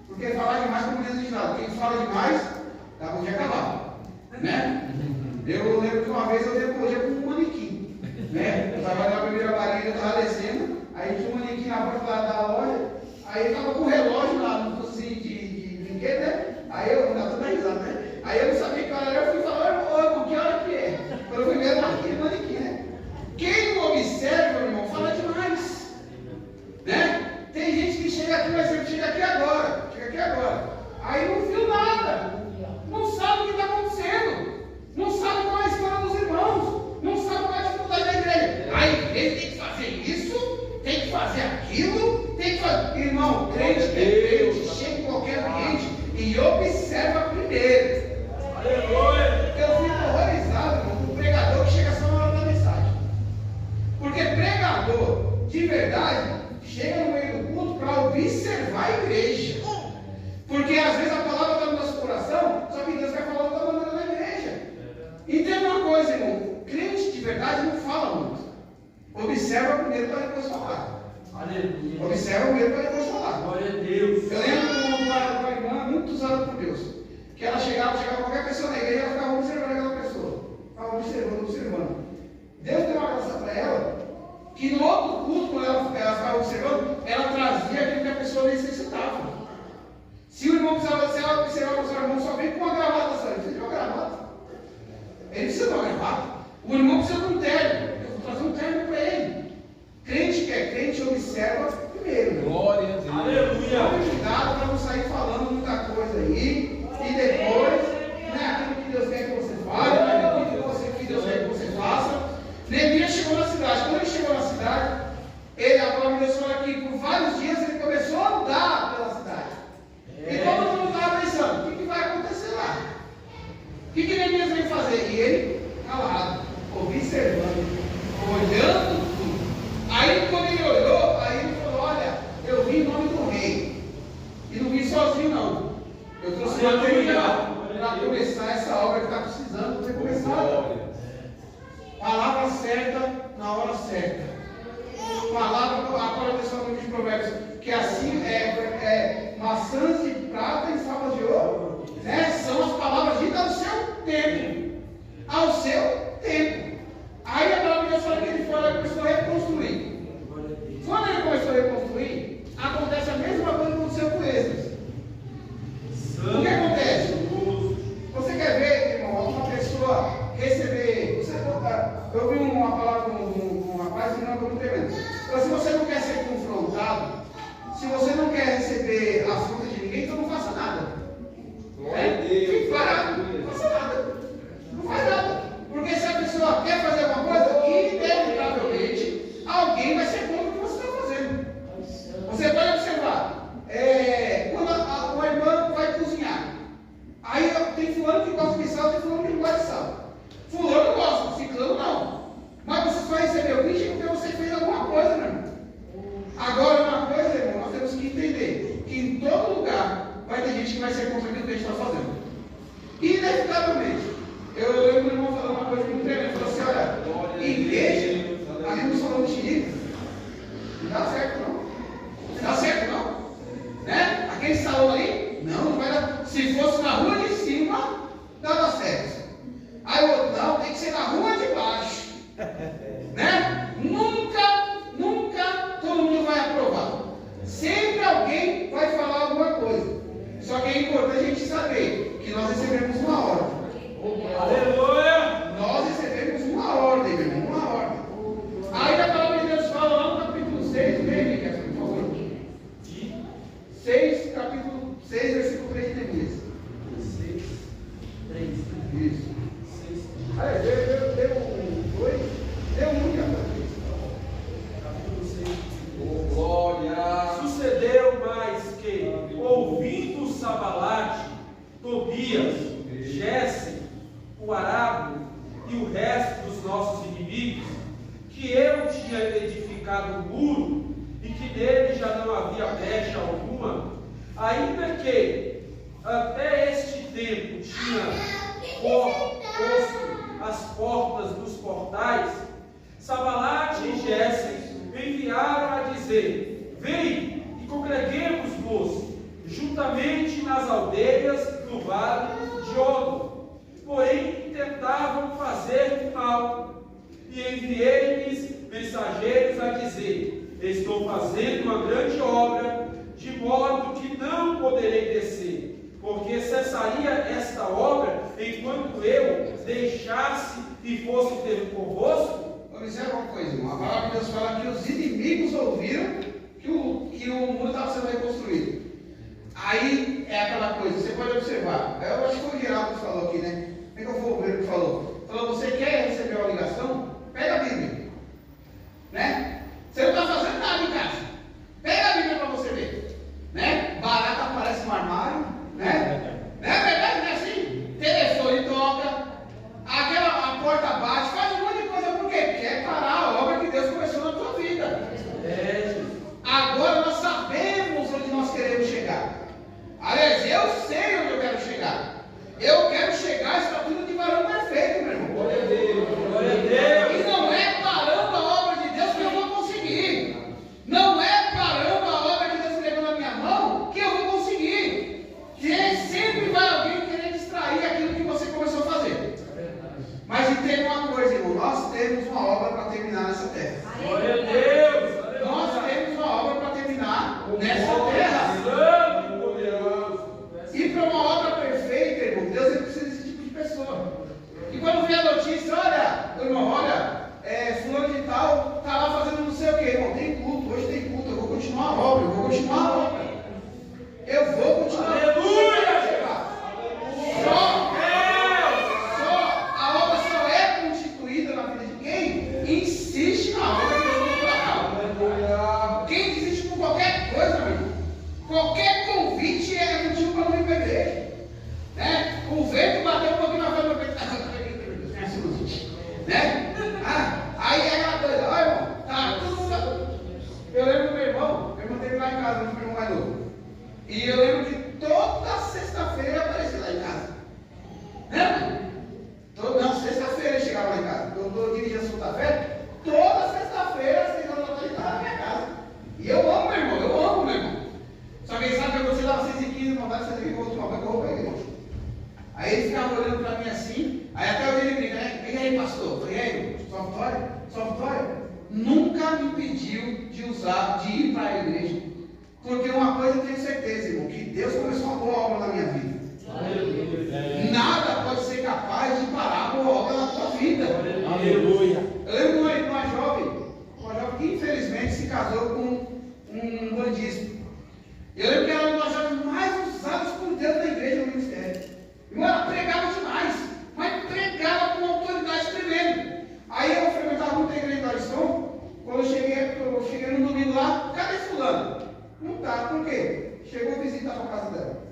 [SPEAKER 2] Porque falar demais, como diz o ditado, quem fala demais, dá bom dia cavalo. Né? Eu lembro que uma vez eu dei bom dia com um manequim. Né? Eu estava na primeira barriga, eu estava descendo, aí tinha um manequim na porta da loja, aí eu estava com o relógio lá no focinho de brinquedo, né? Aí eu não estava risando, né? Aí eu não sabia que hora era, eu fui falar, ô, que hora que é? Quando eu fui ver naquele manequim, né? Quem não observa, meu irmão, fala demais. Né? Tem gente que chega aqui, mas sempre chega aqui agora. Aí não viu nada. Não sabe o que está acontecendo. Não sabe qual é a história dos irmãos. Não sabe qual é a dificuldade da igreja. A igreja tem que fazer isso, tem que fazer aquilo, tem que fazer. Irmão, crente é crente, chega em qualquer ambiente e observa primeiro.
[SPEAKER 3] Aleluia.
[SPEAKER 2] Eu fico horrorizado, irmão, com o pregador que chega só na hora da mensagem. Porque pregador, de verdade, chega no meio do culto para observar a igreja. Porque às vezes a palavra está no nosso coração, só que Deus vai falar outra maneira na igreja. Entenda uma coisa, irmão, crente de verdade não fala muito. Observa primeiro para depois falar.
[SPEAKER 3] Aleluia.
[SPEAKER 2] Observa primeiro para depois falar.
[SPEAKER 3] Glória a Deus.
[SPEAKER 2] Eu lembro de uma irmã muito usada por Deus, que ela chegava qualquer pessoa na igreja, ela ficava observando aquela pessoa. Ficava observando. Deus deu uma graça para ela, que no outro culto, quando ela ficava observando, ela trazia aquilo que a pessoa necessitava. Se o irmão precisava, se ela observar o seu irmão só vem com uma gravata só, ele precisa de uma gravata. Ele precisa de uma gravata. O irmão precisa de um terno. Eu vou trazer um terno para ele. Crente que é crente observa primeiro.
[SPEAKER 3] Glória a Deus. Aleluia.
[SPEAKER 2] Tome cuidado para não sair falando muita coisa aí e depois não é aquilo que Deus quer que você fale, não é aquilo que Deus quer que você faça. Neemias chegou na cidade. Quando ele chegou na cidade, a palavra de Deus fala que por vários dias ele começou a andar pela cidade. E todo mundo estava pensando, o que vai acontecer lá? O que Neemias veio fazer? E ele, calado, observando, olhando tudo. Aí quando ele olhou, aí ele falou, olha, eu vim em nome do rei. E não vim sozinho não. Eu trouxe material para começar essa obra que está precisando de ser começada. Palavra certa na hora certa. Palavra, agora pessoal no livro de Provérbios, que assim maçãs de prata e favas de ouro, né? São as palavras ditas ao seu tempo. Ao seu tempo. Aí a palavra de Deus fala que ele foi lá e começou a reconstruir. Quando ele começou a reconstruir, acontece a mesma coisa que aconteceu com Esdras. O que acontece? Você quer ver, irmão, uma pessoa receber. Eu vi uma palavra com um rapaz que não é muito tremendo. Então, se você não quer ser confrontado, se você não quer receber as frutas de ninguém, então não faça nada. Fique parado, não faça nada. Não faz nada. Porque se a pessoa quer fazer alguma coisa, inevitavelmente alguém vai ser contra o que você está fazendo. Você pode observar, quando a irmã vai cozinhar, aí tem fulano que gosta de sal, tem fulano que não gosta de sal. Fulano gosta, ciclano não. Mas você só recebeu o bicho porque você fez alguma coisa, meu irmão. Agora, uma coisa, irmão, nós temos que entender que em todo lugar vai ter gente que vai ser contra aquilo que a gente está fazendo. Inevitavelmente. Eu lembro do irmão falando uma coisa muito tremenda. Ele falou assim, olha, igreja, a gente não falando de xerife. Não dá certo não. Não dá certo não. Né? Aquele salão ali, não vai dar. Se fosse na rua de cima, dava certo. Aí o outro, não, tem que ser na rua de baixo. Né? Nunca todo mundo vai aprovar. Sempre alguém vai falar alguma coisa. Só que é importante a gente saber que nós recebemos uma ordem.
[SPEAKER 3] Aleluia!
[SPEAKER 2] Nós recebemos uma ordem, meu irmão, uma ordem. Aí a palavra de Deus fala lá no capítulo 6, vem, por favor. 6, capítulo 6, versículo 3 de Neemias.
[SPEAKER 3] 6, 3.
[SPEAKER 2] Isso. Aí, deu 2, deu 1 e
[SPEAKER 3] Capítulo 6.
[SPEAKER 2] oh, glória!
[SPEAKER 3] Sucedeu mais que, ouvindo Sabalate, Tobias, Gésem, o Arabo e o resto dos nossos inimigos, que eu tinha edificado um muro e que nele já não havia brecha alguma, ainda que até este tempo tinha posto as portas dos portais, Sambalate e Gésem enviaram a dizer: vem e congreguemos-nos juntamente nas aldeias do vale de Ono. Porém tentavam fazer mal, e enviei-lhes mensageiros a dizer: estou fazendo uma grande obra, de modo que não poderei descer, porque cessaria esta obra enquanto eu deixasse e fosse ter convosco.
[SPEAKER 2] Observa uma coisa, irmão. A palavra de Deus fala que os inimigos ouviram que o muro estava sendo reconstruído. Aí é aquela coisa, você pode observar. Eu acho que foi o Geraldo que falou aqui, né? Como é que foi o primeiro que falou? Falou: você quer receber uma ligação? Pega a Bíblia. Né? Você não está fazendo nada em casa. Pega a Bíblia para você ver. Né? Barata aparece no armário. Né? Não é verdade? Não é assim? Telefone toca. A porta bate. Faz um monte de coisa. Por quê? Porque é parar a obra que Deus começou na tua vida. Agora nós sabemos onde nós queremos chegar. Aliás, eu sei onde eu quero chegar. Eu quero chegar à estatura de varão perfeito, meu irmão.
[SPEAKER 3] Glória a Deus. Glória a Deus.
[SPEAKER 2] E não é parando a obra de Deus que eu vou conseguir. Não é parando a obra que Deus entregou na minha mão que eu vou conseguir. Que sempre vai alguém querer distrair aquilo que você começou a fazer. Mas entenda uma coisa, irmão. Nós temos uma obra para terminar nessa terra.
[SPEAKER 3] Glória a Deus.
[SPEAKER 2] Nós temos uma obra para terminar nessa terra. E para uma obra perfeita, irmão, Deus ele precisa desse tipo de pessoa. E quando vem a notícia: olha, irmão, olha, fulano de tal está lá fazendo não sei o que, irmão, tem culto, hoje tem culto, eu vou continuar a obra, eu vou continuar a obra. Eu vou continuar.
[SPEAKER 3] Aleluia!
[SPEAKER 2] Só a obra só é constituída na vida de quem insiste na obra que Deus colocou na causa. Quem desiste por qualquer coisa, meu irmão, qualquer convite é motivo para não ir para a igreja. Né? O vento bateu um pouquinho na frente do peito. Né? Aí é aquela coisa: olha, irmão, tá tudo. Eu lembro do meu irmão teve lá em casa, meu irmão mais novo. E eu lembro que toda sexta-feira ele aparecia lá em casa. Né? Não, sexta-feira ele chegava lá em casa. Eu dirigia a Santa Fé, toda sexta-feira, 6 horas da tarde, ele estava na minha casa. E eu amo meu irmão, eu amo meu irmão. Só que ele sabe que você dava 6h15, vontade de fazer que eu vou tomar banho, eu vou para a igreja. Aí ele ficava olhando para mim assim, aí até o dia ele brinca, né? E aí, pastor? Eu falei: e aí, sua Vitória nunca me pediu de ir para a igreja. Porque uma coisa eu tenho certeza, irmão, que Deus começou uma boa obra na minha vida. Nada pode ser capaz de parar a boa obra na tua vida.
[SPEAKER 3] Aleluia.
[SPEAKER 2] Eu lembro de uma jovem que infelizmente se casou com um bandista. Eu lembro que ela era uma das jovens mais usadas por Deus na igreja no ministério. Irmão, ela pregava demais, mas pregava com autoridade tremenda. Aí eu frequentava muito a igreja do Ariston. Quando eu cheguei no domingo lá: cadê fulano? Não tá, por quê? Chegou visita para a casa dela.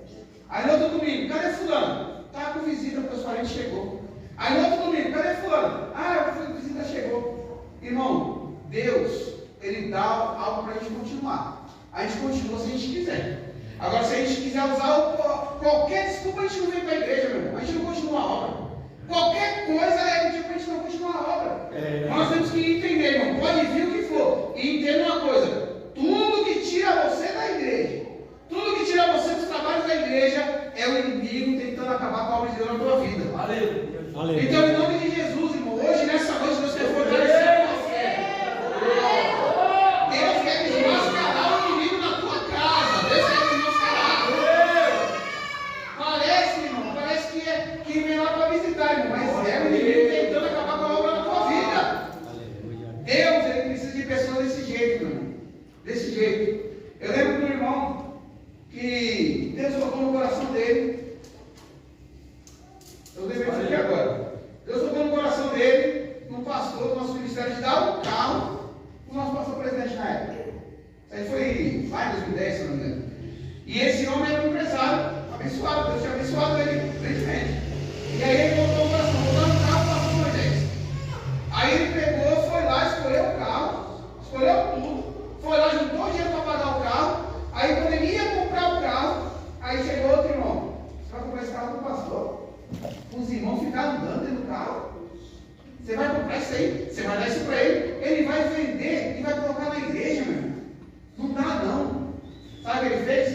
[SPEAKER 2] Aí no outro domingo: cadê fulano? Tá com visita, porque os parentes chegou. Aí no outro domingo: cadê fulano? Eu fui, visita chegou. Irmão, Deus, ele dá algo para a gente continuar. A gente continua se a gente quiser. Agora, se a gente quiser usar qualquer desculpa, a gente não vem para a igreja, meu irmão. A gente não continua a obra. Qualquer coisa é motivo para a gente não continuar a obra. Nós temos que entender, irmão. Pode vir o que for. E entenda uma coisa: tudo que tira você da igreja, tudo que tira você dos trabalhos da igreja, é o inimigo tentando acabar com a obra de Deus na tua vida.
[SPEAKER 3] Aleluia.
[SPEAKER 2] Então, em nome de Jesus, irmão, hoje, nessa noite, Deus quer fortalecer você. Deus quer desmascarar o inimigo na tua casa. Deus quer desmascarar. Parece que vem lá para visitar, irmão, mas é o inimigo tentando acabar com a obra na tua vida. Deus, ele precisa de pessoas desse jeito, meu irmão. Desse jeito. Eu lembro do irmão que Deus colocou no coração dele. Eu lembrei disso aqui agora. ele fez?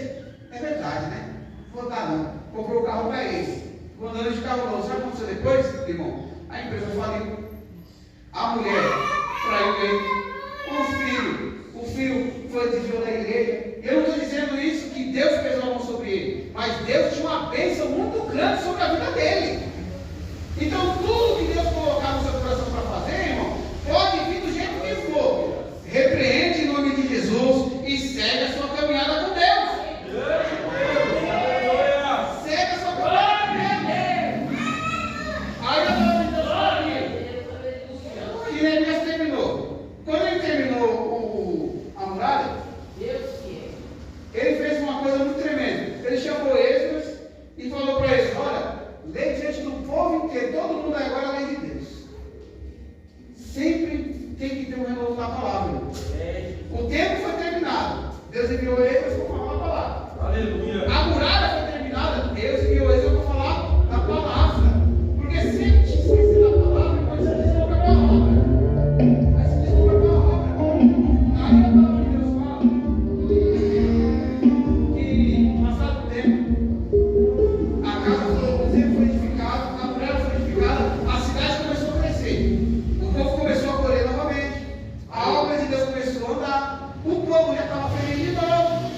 [SPEAKER 2] É verdade, né? Vou dar não. Comprou o carro para esse. Quando andando de carro novo, sabe o que aconteceu depois, irmão? A empresa faliu. A mulher traiu ele. O filho foi desviou da igreja. Eu não estou dizendo isso que Deus fez a mão sobre ele, mas Deus tinha uma bênção muito grande sobre a vida dele. Então, tudo que Deus colocar no seu coração para fazer, irmão, pode vir do jeito que for. Repreende em nome de Jesus e segue a sua caminhada com Deus. Segue a sua caminhada com Deus. Aí eu estou que Neemias terminou. Quando ele terminou a muralha, ele fez uma coisa muito tremenda. Ele chamou Esdras e falou para eles: olha, lê diante do povo inteiro, todo mundo agora é lei de Deus. Sempre tem que ter um renovo da palavra. O tempo foi terminado. Deus enviou Esdras para falar a palavra.
[SPEAKER 3] Aleluia.
[SPEAKER 2] A muralha foi terminada. Deus enviou Esdras para falar da palavra. Porque se ele te esquecer da palavra, pode se desculpar pela obra. Vai se desculpar pela obra. Aí a palavra de Deus fala que, passado o tempo, a casa sempre foi edificada, a muralha foi edificada, a cidade começou a crescer. O povo começou a colher novamente. A obra de Deus começou a andar. O povo já estava feliz de novo.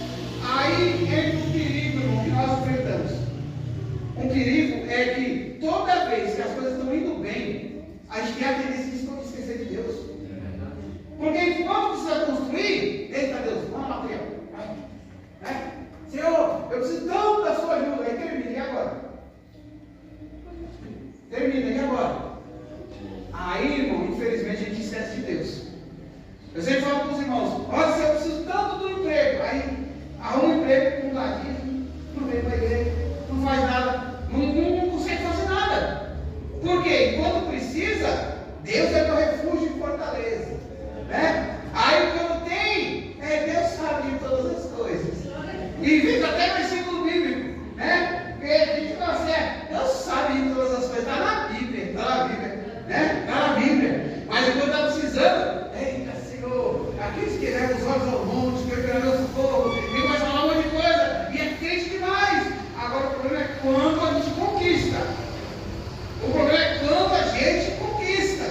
[SPEAKER 2] Aí entra um perigo, irmão, que nós enfrentamos. Um perigo é que toda vez que as coisas estão indo bem, a gente tem a tendência de esquecer de Deus. Porque enquanto precisa construir, eita Deus, vamos lá, material. Senhor, eu preciso tanto da sua ajuda. Aí termina, e agora? Termina, e agora? Aí, irmão, infelizmente a gente esquece de Deus. Eu sempre falo para os irmãos: olha, se eu preciso tanto do emprego, aí arruma um emprego com ladismo, não vem para a igreja, não faz nada, não consegue fazer nada. Por quê? Enquanto precisa, Deus é meu refúgio e fortaleza. Né? Aí quando tem, Deus sabe de todas as coisas. E fica até versículo bíblico, né? Porque a gente fala assim: Deus sabe de todas as coisas. Está na Bíblia, né? Está na Bíblia. Mas quando está precisando, eita Senhor, aqueles que levam os olhos ao monte, que eu meu socorro, e vai falar um monte de coisa, e é crente demais. Agora o problema é quando a gente conquista. O problema é quando a gente conquista.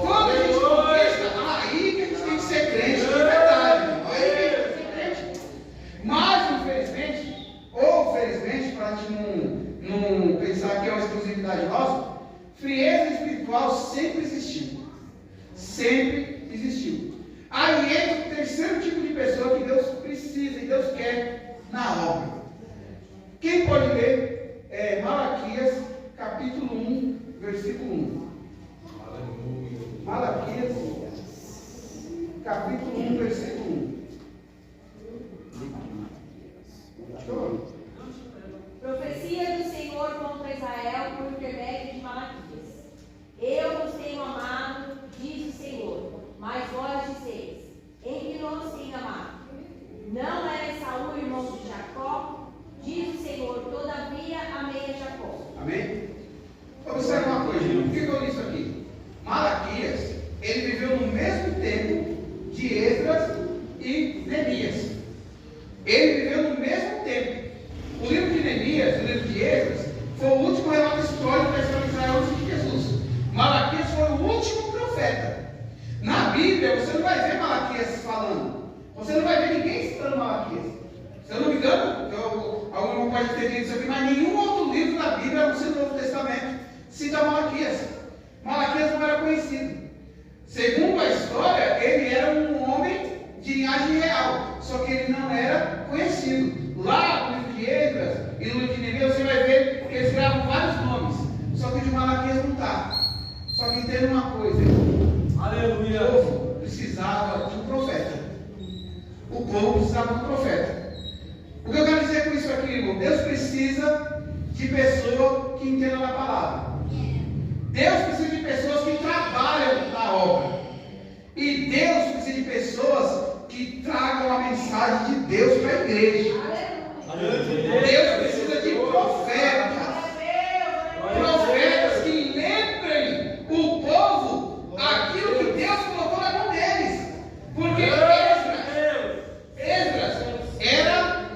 [SPEAKER 2] Quando a gente conquista, aí que a gente tem que ser crente de verdade. Aí que a gente tem que ser crente. Mas, infelizmente, ou felizmente, para a gente não pensar que é uma exclusividade nossa, frieza espiritual sempre existiu. Sempre existiu. Aí entra o terceiro tipo de pessoa que Deus precisa e Deus quer na obra. Quem pode ler Malaquias, capítulo 1, versículo 1. Malaquias, capítulo 1, versículo 1.
[SPEAKER 4] Profecia do Senhor contra Israel por intermédio de Malaquias. Eu vos tenho amado, diz o Senhor, mas vós disseis: em que nos tenho amado? Não era Esaú, irmão de Jacó? Diz o Senhor: todavia amei a Jacó.
[SPEAKER 2] Amém? Observe uma coisa, irmão. Por que eu li isso aqui? Malaquias, ele viveu no mesmo tempo de Esdras e Neemias. Ele viveu no mesmo tempo. O livro de Neemias, o livro de Esdras, foi o último relato histórico da história de Israel antes de Jesus. Malaquias foi o último profeta. Na Bíblia, você não vai ver Malaquias falando. Você não vai ver ninguém citando Malaquias. Se eu não me engano, algum pode ter dito isso aqui, mas nenhum outro livro da Bíblia, no seu Novo Testamento, cita Malaquias. Malaquias não era conhecido. Segundo a história, ele era um homem de linhagem real, só que ele não era conhecido. Lá no livro de Esdras e no livro de Neemias, você vai ver que eles gravam vários nomes, só que o de Malaquias não está. Só que entenda uma coisa:
[SPEAKER 3] Aleluia.
[SPEAKER 2] o povo precisava de um profeta. O povo precisava de um profeta. O que eu quero dizer com isso aqui, irmão? Deus precisa de pessoas que entendam a palavra. Deus precisa de pessoas que trabalham na obra. E Deus precisa de pessoas que tragam a mensagem de Deus para a igreja. Deus precisa de profetas. Profetas que lembrem o povo aquilo que Deus colocou na mão deles. Porque Esdras era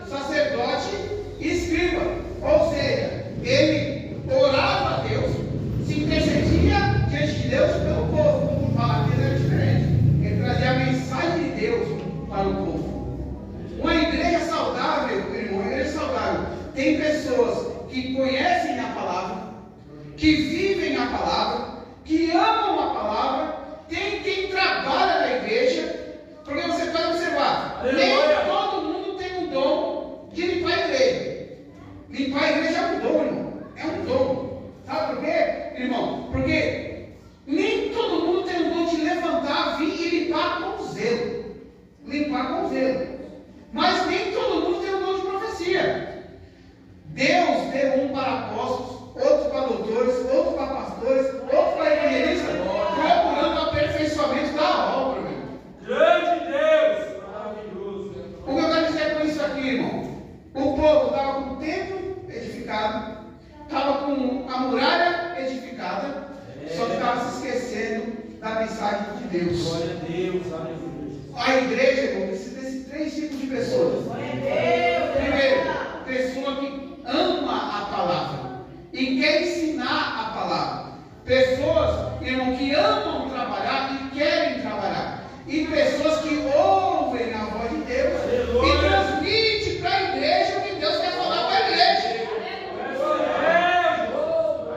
[SPEAKER 2] O povo estava com o templo edificado, estava com a muralha edificada, só que estava se esquecendo da mensagem de Deus.
[SPEAKER 3] Glória a Deus, aleluia.
[SPEAKER 2] A igreja, irmão, precisa desses 3 tipos de pessoas. Primeiro, pessoa que ama a palavra e quer ensinar a palavra. Pessoas, irmão, que amam trabalhar e querem trabalhar. E pessoas que ouvem a voz de Deus e transmitem para a igreja o que Deus quer falar para a igreja.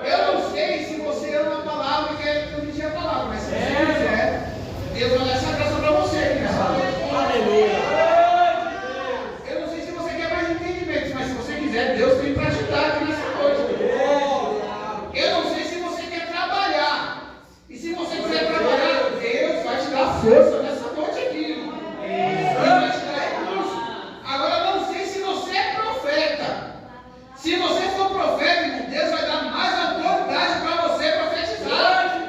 [SPEAKER 2] Eu não sei se você ama a palavra e quer transmitir a palavra, mas se você quiser, Deus vai dar essa graça para você.
[SPEAKER 3] Aleluia.
[SPEAKER 2] Eu não sei se você quer mais entendimento, mas se você quiser, Deus tem para te dar aqui nessa noite. Eu não sei se você quer trabalhar. E se você quiser trabalhar, Deus vai te dar força nessa noite aqui. Ele vai te dar recurso. Agora, eu não sei se você é profeta. Se você for profeta, irmão, Deus vai dar mais autoridade para você profetizar.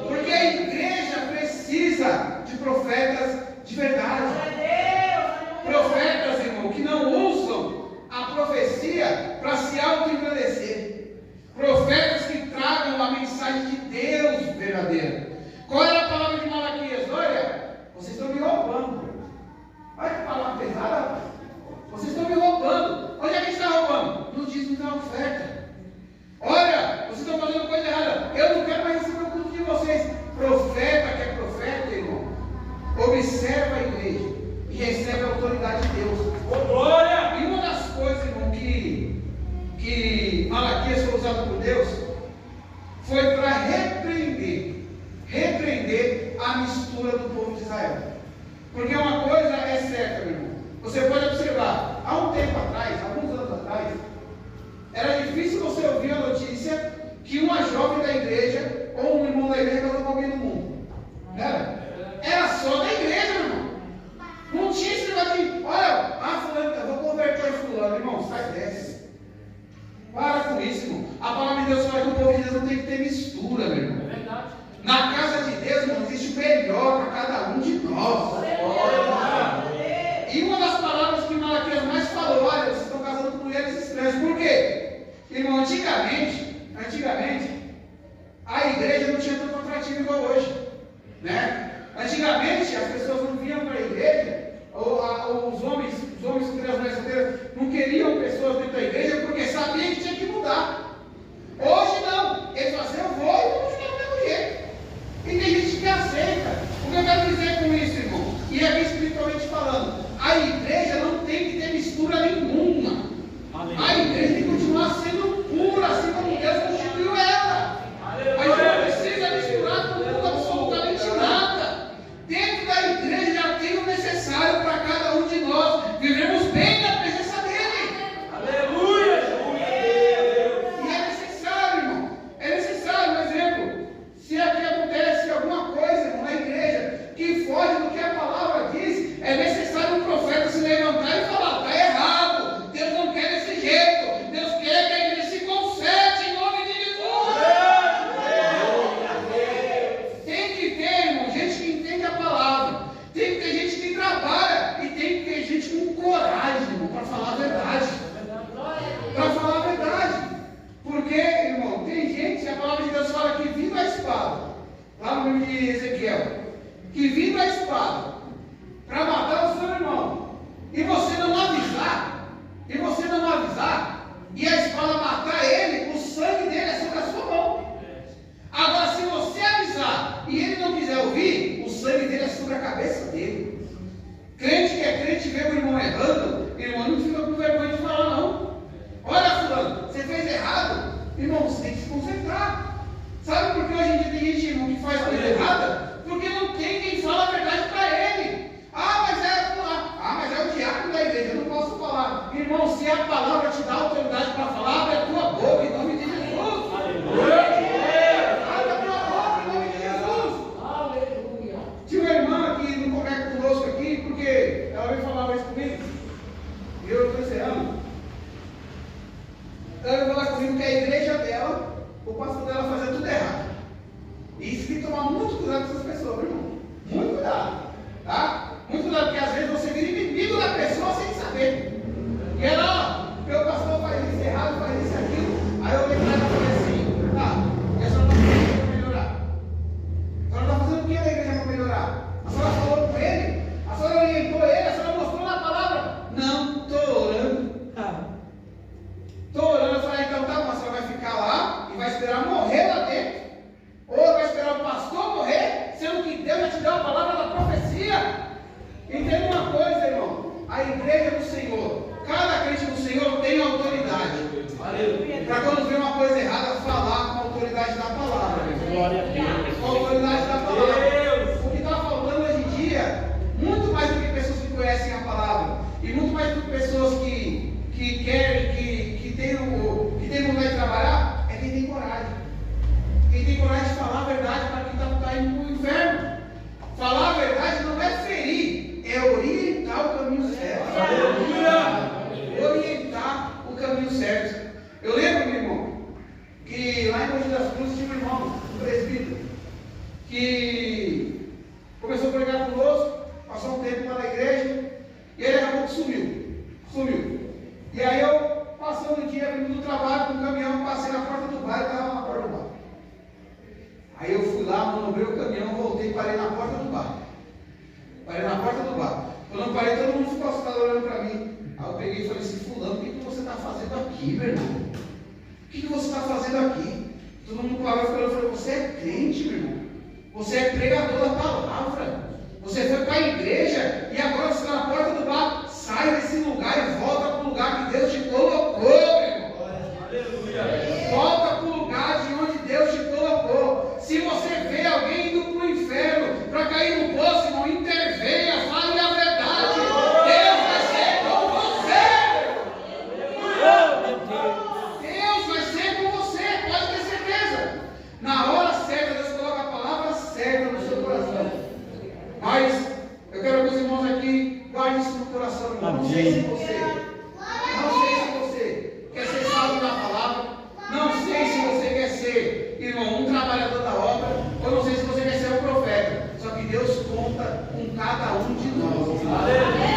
[SPEAKER 2] Porque a igreja precisa de profetas de verdade. Profetas, irmão, que não usam a profecia para se auto-engrandecer. Profetas que tragam a mensagem de Deus verdadeira. Qual era a palavra de Malaquias? Olha, vocês estão me roubando. Olha que palavra pesada. Vocês estão me roubando. Onde é que está roubando? No dízimo da oferta. Olha, vocês estão fazendo coisa errada. Eu não quero mais receber o culto de vocês. Profeta que é profeta, irmão, observa a igreja e recebe a autoridade de Deus.
[SPEAKER 3] Glória!
[SPEAKER 2] E uma das coisas, irmão, que Malaquias foi usado por Deus foi para repreender a mistura do povo de Israel. Porque uma coisa é certa, meu irmão. Você pode observar, há um tempo atrás, alguns anos atrás, era difícil você ouvir a notícia que uma jovem da igreja ou um irmão da igreja casou com alguém do mundo. Era só da igreja, meu irmão. Não tinha esse negócio de, olha, fulano, eu vou converter fulano, irmão, sai dessa. Para com isso, irmão. A palavra de Deus fala que o povo de Deus não tem que ter mistura, meu irmão.
[SPEAKER 3] É verdade.
[SPEAKER 2] Na casa de Deus, irmão, existe o melhor para cada um de nós. E uma das palavras que Malaquias mais falou, olha, vocês estão casando com mulheres estranhas. Por quê? Irmão, antigamente, a igreja não tinha tanto atrativo igual hoje. Né? Antigamente, as pessoas não vinham para a igreja, ou os homens solteiros, as mulheres solteiras, não queriam pessoas dentro da igreja porque sabiam que tinha que mudar. Hoje não. Eles falam assim, eu vou e vou ficar do mesmo jeito. E tem gente que aceita. O que eu quero dizer com isso, irmão? E aqui espiritualmente falando, a igreja não tem que ter mistura nenhuma. A igreja tem que continuar sendo pura, assim como Deus constituiu ela. A gente não precisa misturar com tudo, absolutamente nada. Dentro da igreja já tem o necessário para cada um de nós vivermos bem na presença dele.
[SPEAKER 3] Aleluia!
[SPEAKER 2] E é necessário, irmão. É necessário, por exemplo, se aqui acontece alguma coisa, irmão, na igreja que foge do que a palavra diz, é necessário um profeta se levantar e falar, está errado, Deus não quer desse jeito, Deus quer que a igreja se conserte em nome de Jesus. Tem que ter, irmão, gente que entende a palavra, tem que ter gente que trabalha e tem que ter gente com coragem, irmão, para falar a verdade. Para falar a verdade. Porque, irmão, tem gente, a palavra de Deus fala que vindo a espada, lá no livro de Ezequiel, que vindo a espada para matar o seu irmão, e você não avisar, e a espada matar ele, o sangue dele é sobre a sua mão. Agora, se você avisar e ele não quiser ouvir, o sangue dele é sobre a cabeça dele. Crente que é crente vê o irmão errando, irmão não fica com vergonha de falar, não. Olha, fulano, você fez errado, irmão, você tem que se consertar. Sabe por que hoje em dia tem gente, irmão, que faz coisa errada? Porque não tem quem fala a verdade para ele. Mas é o diácono da igreja, eu não posso falar. Irmão, se a palavra te dá autoridade para falar, abre a tua boca em nome de Jesus. Aleluia. Abre a tua boca em nome de Jesus.
[SPEAKER 4] Aleluia.
[SPEAKER 2] Tinha uma irmã que não conversa conosco aqui, porque ela veio falar isso comigo. E eu estou encerrando. Ela veio falar comigo que a igreja dela, o pastor dela fazia tudo errado. E isso tem que tomar muito cuidado com essas pessoas, meu irmão. Muito cuidado. Tá? Muito cuidado, porque às vezes você vira inimigo da pessoa sem saber. a igreja do Senhor, cada crente do Senhor tem autoridade. Para quando vê uma coisa errada, falar com a autoridade da palavra.
[SPEAKER 5] Glória a Deus.
[SPEAKER 2] Com a autoridade da palavra. O que está faltando hoje em dia, muito mais do que pessoas que conhecem a palavra, e muito mais do que pessoas que querem, que tem vontade de trabalhar, é quem tem coragem. Quem tem coragem de falar a verdade para quem está indo para o inferno. Falar a verdade não é ferir, é orientar o caminho certo. Orientar o caminho certo. Eu lembro, meu irmão, que lá em Mogi das Cruzes tinha um irmão, um presbítero, que começou a pregar conosco, passou um tempo lá na igreja, e ele acabou que sumiu. E aí eu, passando o dia, vindo do trabalho com o caminhão, passei na porta do bar e estava na porta do bar. Aí eu fui lá, manobrei o caminhão, voltei e parei na porta do bar. Quando eu parei, todo mundo ficou assustado olhando para mim. Aí eu peguei e falei assim: fulano, o que você está fazendo aqui, meu irmão? O que você está fazendo aqui? Todo mundo parou e falou: você é crente, meu irmão. Você é pregador da palavra. Você foi para a igreja e agora você está na porta do bar. Sai desse lugar e volta para o lugar que Deus te colocou, meu irmão. Aleluia. Volta para o lugar de onde Deus te colocou. Se você vê alguém indo para o inferno, para cair no poço, irmão, intervenha, fale a verdade. Deus vai ser com você. Deus vai ser com você, pode ter certeza. Na hora certa, Deus coloca a palavra certa no seu coração. Mas eu quero que os irmãos aqui guardem isso no coração, irmão. Não sei se você quer ser salvo na palavra. Não sei se você quer ser, irmão, um trabalhador da obra. Ou não sei se você quer ser um profeta. Só que Deus conta com cada um de nós. Aleluia.